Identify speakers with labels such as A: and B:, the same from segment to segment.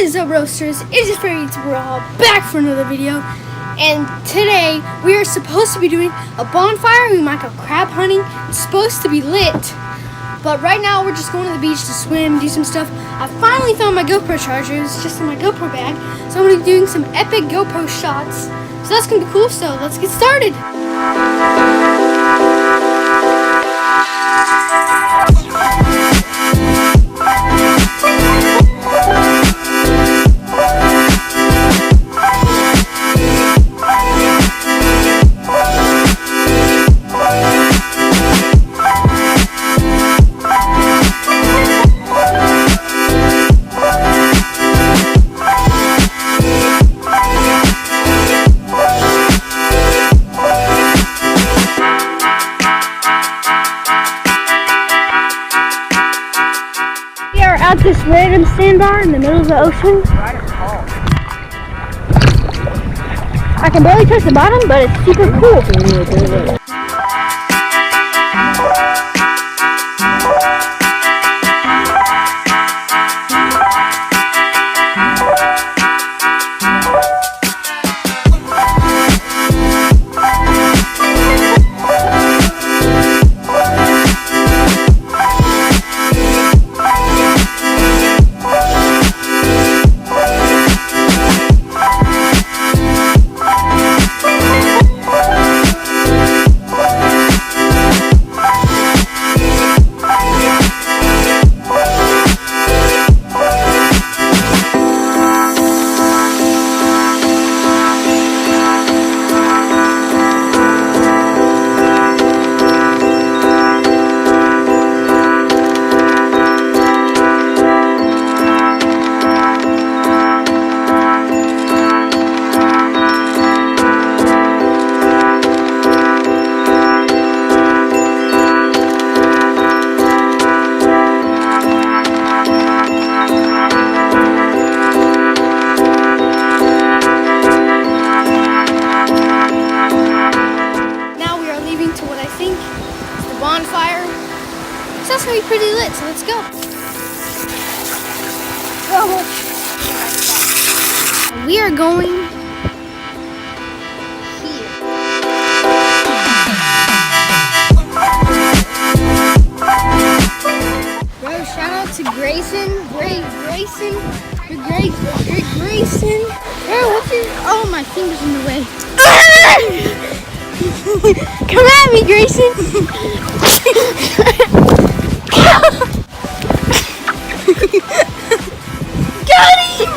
A: is up, Roasters? It is Fairy Raw back for another video, and today we are supposed to be doing a bonfire. We might go crab hunting. It's supposed to be lit, but right now we're just going to the beach to swim, do some stuff. I finally found my GoPro charger. It's just in my GoPro bag, so I'm going to be doing some epic GoPro shots. So that's going to be cool. So let's get started. At this random sandbar in the middle of the ocean. I can barely touch the bottom, but it's super cool. Bonfire. So that's gonna be pretty lit, so let's go. We are going here. Bro, shout out to Grayson. Grayson. Bro, what's your... Oh, my finger's in the way. Come at me, Grayson. Got him!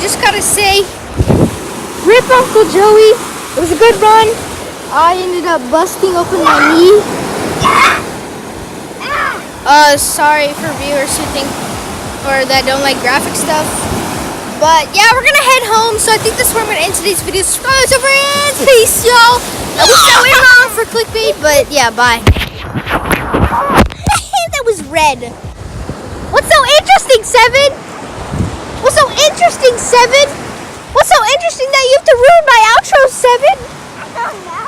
A: Just gotta say, rip Uncle Joey. It was a good run. I ended up busting open my knee. Sorry for viewers who think or that don't like graphic stuff. But yeah, we're gonna head home. So I think that's where I'm gonna end today's video. Subscribe to friends. Peace, y'all. That was so wrong for clickbait, but yeah, bye. That was red. What's so interesting, Seven? What's so interesting, Seven? What's so interesting that you have to ruin my outro, Seven?
B: I don't know.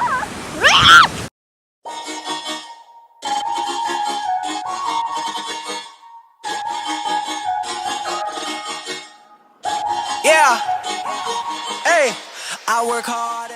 C: Yeah, hey, I work hard.